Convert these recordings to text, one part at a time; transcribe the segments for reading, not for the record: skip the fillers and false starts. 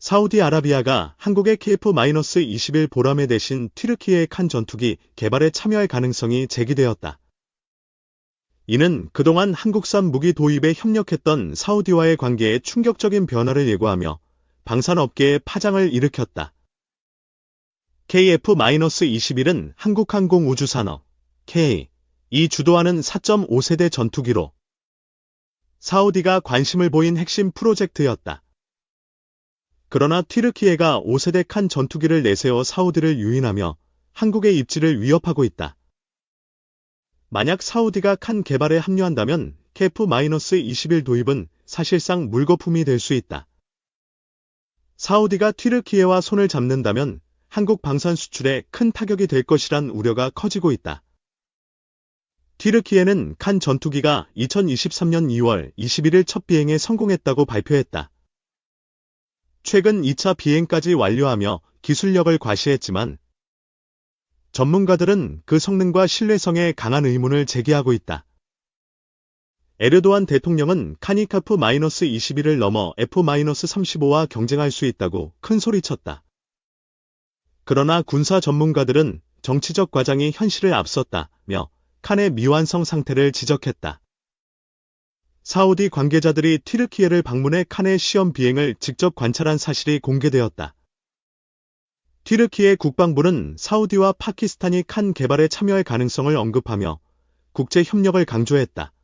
사우디아라비아가 한국의 KF-21 보라매 대신 튀르키예의 칸 전투기 개발에 참여할 가능성이 제기되었다. 이는 그동안 한국산 무기 도입에 협력했던 사우디와의 관계에 충격적인 변화를 예고하며 방산업계에 파장을 일으켰다. KF-21은 한국항공우주산업, K이 주도하는 4.5세대 전투기로 사우디가 관심을 보인 핵심 프로젝트였다. 그러나 튀르키예가 5세대 칸 전투기를 내세워 사우디를 유인하며 한국의 입지를 위협하고 있다. 만약 사우디가 칸 개발에 합류한다면 KF-21 도입은 사실상 물거품이 될 수 있다. 사우디가 튀르키예와 손을 잡는다면 한국 방산 수출에 큰 타격이 될 것이란 우려가 커지고 있다. 튀르키예는 칸 전투기가 2023년 2월 21일 첫 비행에 성공했다고 발표했다. 최근 2차 비행까지 완료하며 기술력을 과시했지만 전문가들은 그 성능과 신뢰성에 강한 의문을 제기하고 있다. 에르도안 대통령은 칸이 KF-21을 넘어 F-35와 경쟁할 수 있다고 큰 소리쳤다. 그러나 군사 전문가들은 정치적 과장이 현실을 앞섰다며 칸의 미완성 상태를 지적했다. 사우디 관계자들이 튀르키예를 방문해 칸의 시험 비행을 직접 관찰한 사실이 공개되었다. 튀르키예 국방부는 사우디와 파키스탄이 칸 개발에 참여할 가능성을 언급하며 국제 협력을 강조했다.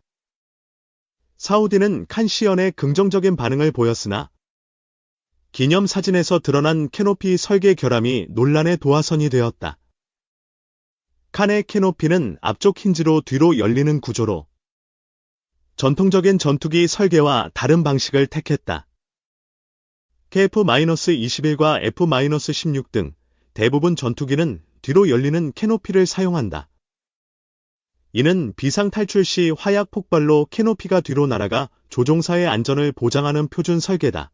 사우디는 칸 시연에 긍정적인 반응을 보였으나 기념 사진에서 드러난 캐노피 설계 결함이 논란의 도화선이 되었다. 칸의 캐노피는 앞쪽 힌지로 뒤로 열리는 구조로 전통적인 전투기 설계와 다른 방식을 택했다. KF-21과 F-16 등 대부분 전투기는 뒤로 열리는 캐노피를 사용한다. 이는 비상 탈출 시 화약 폭발로 캐노피가 뒤로 날아가 조종사의 안전을 보장하는 표준 설계다.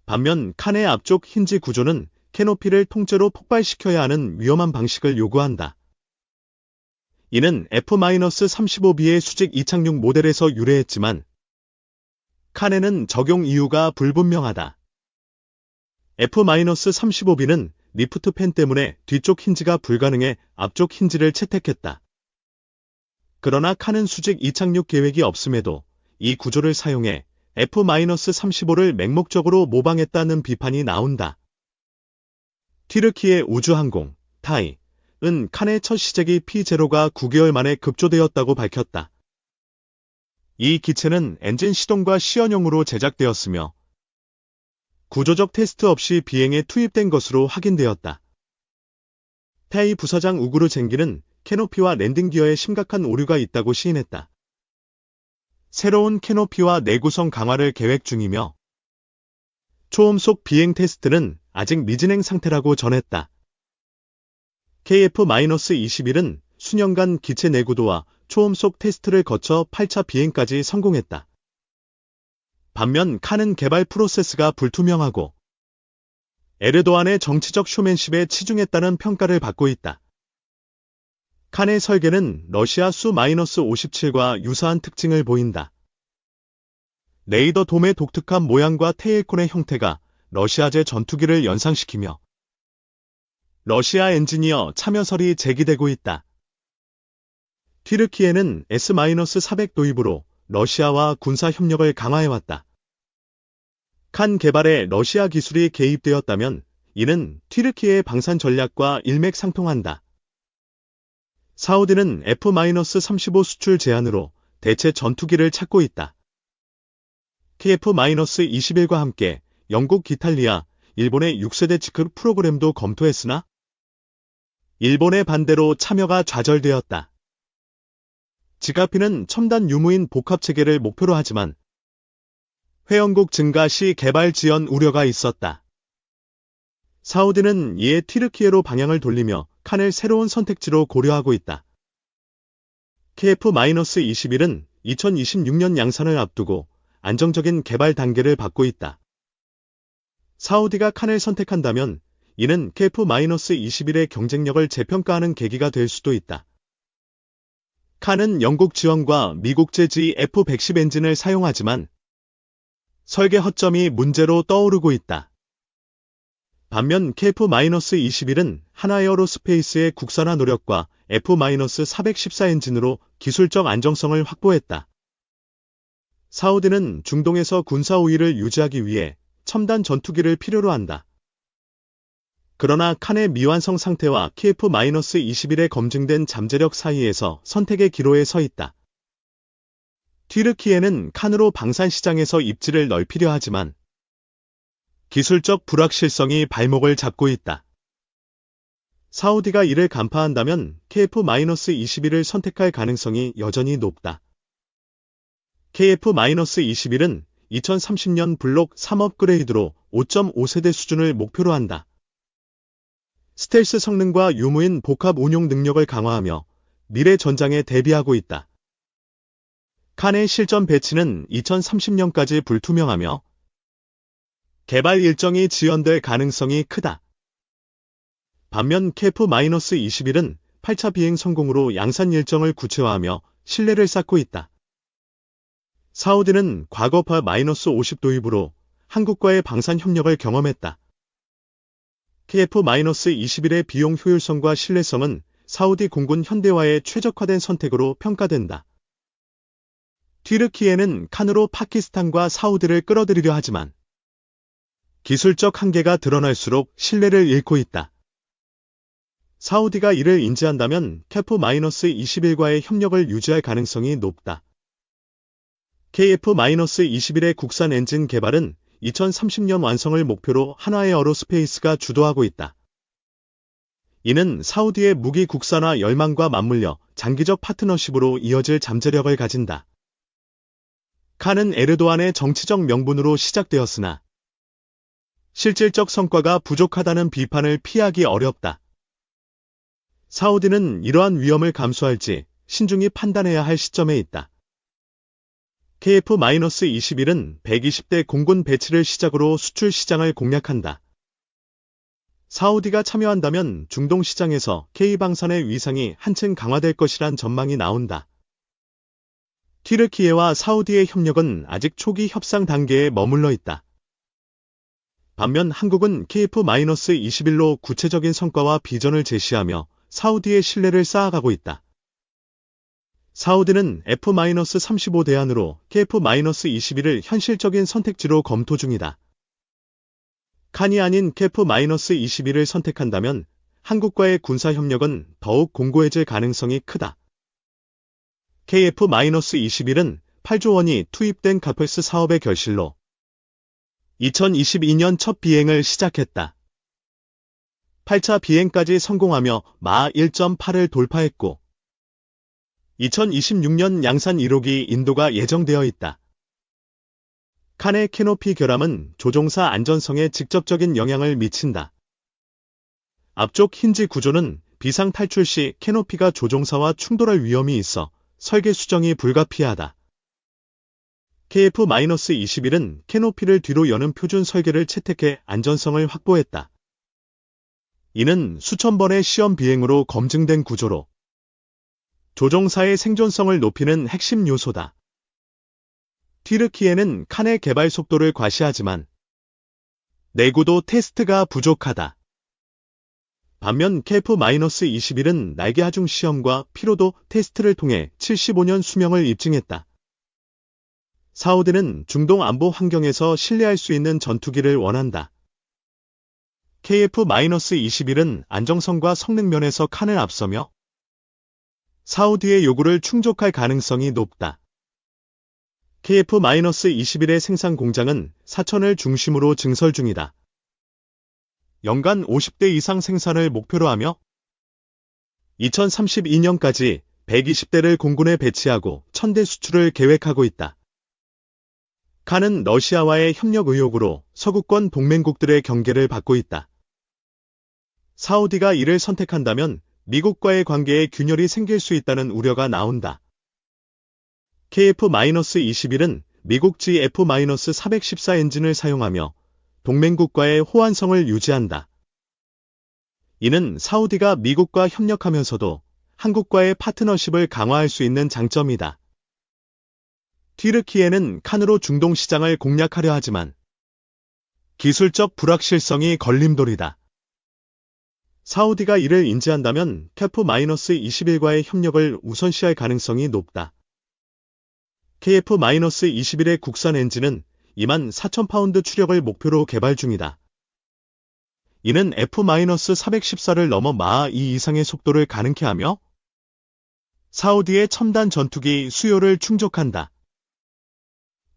반면 칸의 앞쪽 힌지 구조는 캐노피를 통째로 폭발시켜야 하는 위험한 방식을 요구한다. 이는 F-35B의 수직 이착륙 모델에서 유래했지만 칸에는 적용 이유가 불분명하다. F-35B는 리프트 팬 때문에 뒤쪽 힌지가 불가능해 앞쪽 힌지를 채택했다. 그러나 칸은 수직 이착륙 계획이 없음에도 이 구조를 사용해 F-35를 맹목적으로 모방했다는 비판이 나온다. 튀르키예 우주항공, 타이은 칸의 첫 시제기 P0가 9개월 만에 급조되었다고 밝혔다. 이 기체는 엔진 시동과 시연용으로 제작되었으며 구조적 테스트 없이 비행에 투입된 것으로 확인되었다. 타이 부사장 우구르 쟁기는 캐노피와 랜딩 기어에 심각한 오류가 있다고 시인했다. 새로운 캐노피와 내구성 강화를 계획 중이며 초음속 비행 테스트는 아직 미진행 상태라고 전했다. KF-21은 수년간 기체 내구도와 초음속 테스트를 거쳐 8차 비행까지 성공했다. 반면 칸은 개발 프로세스가 불투명하고 에르도안의 정치적 쇼맨십에 치중했다는 평가를 받고 있다. 칸의 설계는 러시아 수-57과 유사한 특징을 보인다. 레이더 돔의 독특한 모양과 테일콘의 형태가 러시아제 전투기를 연상시키며 러시아 엔지니어 참여설이 제기되고 있다. 튀르키예는 S-400 도입으로 러시아와 군사 협력을 강화해왔다. 칸 개발에 러시아 기술이 개입되었다면 이는 튀르키예의 방산 전략과 일맥상통한다. 사우디는 F-35 수출 제한으로 대체 전투기를 찾고 있다. KF-21과 함께 영국 이탈리아, 일본의 6세대 지크 프로그램도 검토했으나 일본의 반대로 참여가 좌절되었다. 지카피는 첨단 유무인 복합체계를 목표로 하지만 회원국 증가 시 개발 지연 우려가 있었다. 사우디는 이에 튀르키예로 방향을 돌리며 칸을 새로운 선택지로 고려하고 있다. KF-21은 2026년 양산을 앞두고 안정적인 개발 단계를 밟고 있다. 사우디가 칸을 선택한다면 이는 KF-21의 경쟁력을 재평가하는 계기가 될 수도 있다. 칸은 영국 지원과 미국제 F-110 엔진을 사용하지만 설계 허점이 문제로 떠오르고 있다. 반면 KF-21은 한화에어로스페이스의 국산화 노력과 F-414 엔진으로 기술적 안정성을 확보했다. 사우디는 중동에서 군사 우위를 유지하기 위해 첨단 전투기를 필요로 한다. 그러나 칸의 미완성 상태와 KF-21의 검증된 잠재력 사이에서 선택의 기로에 서 있다. 튀르키예는 칸으로 방산 시장에서 입지를 넓히려 하지만 기술적 불확실성이 발목을 잡고 있다. 사우디가 이를 간파한다면 KF-21을 선택할 가능성이 여전히 높다. KF-21은 2030년 블록 3 업그레이드로 5.5세대 수준을 목표로 한다. 스텔스 성능과 유무인 복합 운용 능력을 강화하며 미래 전장에 대비하고 있다. 칸의 실전 배치는 2030년까지 불투명하며 개발 일정이 지연될 가능성이 크다. 반면 KF-21은 8차 비행 성공으로 양산 일정을 구체화하며 신뢰를 쌓고 있다. 사우디는 과거파 -50 도입으로 한국과의 방산 협력을 경험했다. KF-21의 비용 효율성과 신뢰성은 사우디 공군 현대화에 최적화된 선택으로 평가된다. 튀르키예는 칸으로 파키스탄과 사우디를 끌어들이려 하지만 기술적 한계가 드러날수록 신뢰를 잃고 있다. 사우디가 이를 인지한다면 KF-21과의 협력을 유지할 가능성이 높다. KF-21의 국산 엔진 개발은 2030년 완성을 목표로 한화에어로스페이스가 주도하고 있다. 이는 사우디의 무기 국산화 열망과 맞물려 장기적 파트너십으로 이어질 잠재력을 가진다. 칸은 에르도안의 정치적 명분으로 시작되었으나 실질적 성과가 부족하다는 비판을 피하기 어렵다. 사우디는 이러한 위험을 감수할지 신중히 판단해야 할 시점에 있다. KF-21은 120대 공군 배치를 시작으로 수출 시장을 공략한다. 사우디가 참여한다면 중동 시장에서 K방산의 위상이 한층 강화될 것이란 전망이 나온다. 튀르키예와 사우디의 협력은 아직 초기 협상 단계에 머물러 있다. 반면 한국은 KF-21로 구체적인 성과와 비전을 제시하며 사우디의 신뢰를 쌓아가고 있다. 사우디는 F-35 대안으로 KF-21을 현실적인 선택지로 검토 중이다. 칸이 아닌 KF-21을 선택한다면 한국과의 군사협력은 더욱 공고해질 가능성이 크다. KF-21은 8조 원이 투입된 카페스 사업의 결실로 2022년 첫 비행을 시작했다. 8차 비행까지 성공하며 마 1.8을 돌파했고 2026년 양산 1호기 인도가 예정되어 있다. 칸의 캐노피 결함은 조종사 안전성에 직접적인 영향을 미친다. 앞쪽 힌지 구조는 비상 탈출 시 캐노피가 조종사와 충돌할 위험이 있어 설계 수정이 불가피하다. KF-21은 캐노피를 뒤로 여는 표준 설계를 채택해 안전성을 확보했다. 이는 수천 번의 시험 비행으로 검증된 구조로 조종사의 생존성을 높이는 핵심 요소다. 튀르키예는 칸의 개발 속도를 과시하지만 내구도 테스트가 부족하다. 반면 KF-21은 날개 하중 시험과 피로도 테스트를 통해 75년 수명을 입증했다. 사우디는 중동 안보 환경에서 신뢰할 수 있는 전투기를 원한다. KF-21은 안정성과 성능 면에서 칸을 앞서며 사우디의 요구를 충족할 가능성이 높다. KF-21의 생산 공장은 사천을 중심으로 증설 중이다. 연간 50대 이상 생산을 목표로 하며 2032년까지 120대를 공군에 배치하고 1000대 수출을 계획하고 있다. 칸은 러시아와의 협력 의혹으로 서구권 동맹국들의 경계를 받고 있다. 사우디가 이를 선택한다면 미국과의 관계에 균열이 생길 수 있다는 우려가 나온다. KF-21은 미국지 F-414 엔진을 사용하며 동맹국과의 호환성을 유지한다. 이는 사우디가 미국과 협력하면서도 한국과의 파트너십을 강화할 수 있는 장점이다. 튀르키예는 칸으로 중동 시장을 공략하려 하지만 기술적 불확실성이 걸림돌이다. 사우디가 이를 인지한다면 KF-21과의 협력을 우선시할 가능성이 높다. KF-21의 국산 엔진은 24,000파운드 추력을 목표로 개발 중이다. 이는 F-414를 넘어 마하 2 이상의 속도를 가능케 하며 사우디의 첨단 전투기 수요를 충족한다.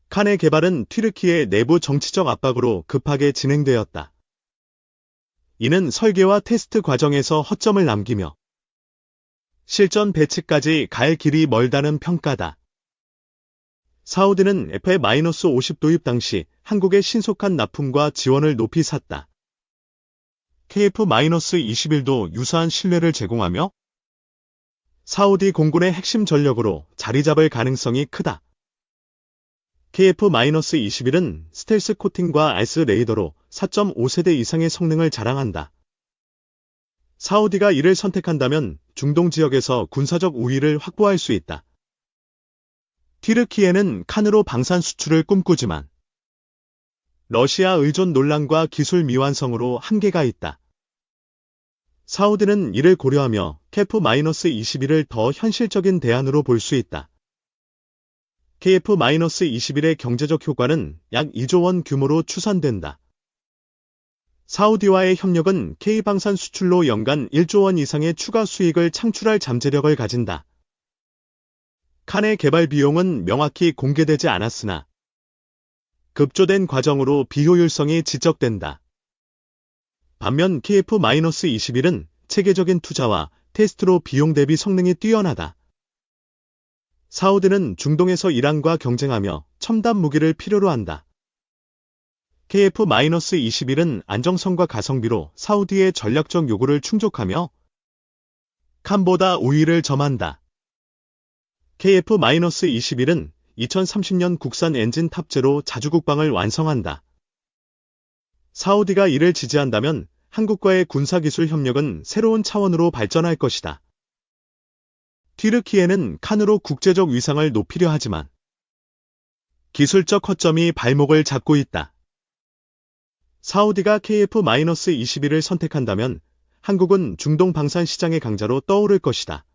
칸의 개발은 튀르키예 내부 정치적 압박으로 급하게 진행되었다. 이는 설계와 테스트 과정에서 허점을 남기며 실전 배치까지 갈 길이 멀다는 평가다. 사우디는 F-50 도입 당시 한국의 신속한 납품과 지원을 높이 샀다. KF-21도 유사한 신뢰를 제공하며 사우디 공군의 핵심 전력으로 자리 잡을 가능성이 크다. KF-21은 스텔스 코팅과 알스 레이더로 4.5세대 이상의 성능을 자랑한다. 사우디가 이를 선택한다면 중동 지역에서 군사적 우위를 확보할 수 있다. 튀르키예는 칸으로 방산 수출을 꿈꾸지만 러시아 의존 논란과 기술 미완성으로 한계가 있다. 사우디는 이를 고려하며 KF-21을 더 현실적인 대안으로 볼 수 있다. KF-21의 경제적 효과는 약 2조 원 규모로 추산된다. 사우디와의 협력은 K방산 수출로 연간 1조 원 이상의 추가 수익을 창출할 잠재력을 가진다. 칸의 개발 비용은 명확히 공개되지 않았으나 급조된 과정으로 비효율성이 지적된다. 반면 KF-21은 체계적인 투자와 테스트로 비용 대비 성능이 뛰어나다. 사우디는 중동에서 이란과 경쟁하며 첨단 무기를 필요로 한다. KF-21은 안정성과 가성비로 사우디의 전략적 요구를 충족하며 칸보다 우위를 점한다. KF-21은 2030년 국산 엔진 탑재로 자주국방을 완성한다. 사우디가 이를 지지한다면 한국과의 군사기술 협력은 새로운 차원으로 발전할 것이다. 튀르키예는 칸으로 국제적 위상을 높이려 하지만 기술적 허점이 발목을 잡고 있다. 사우디가 KF-21을 선택한다면 한국은 중동 방산 시장의 강자로 떠오를 것이다.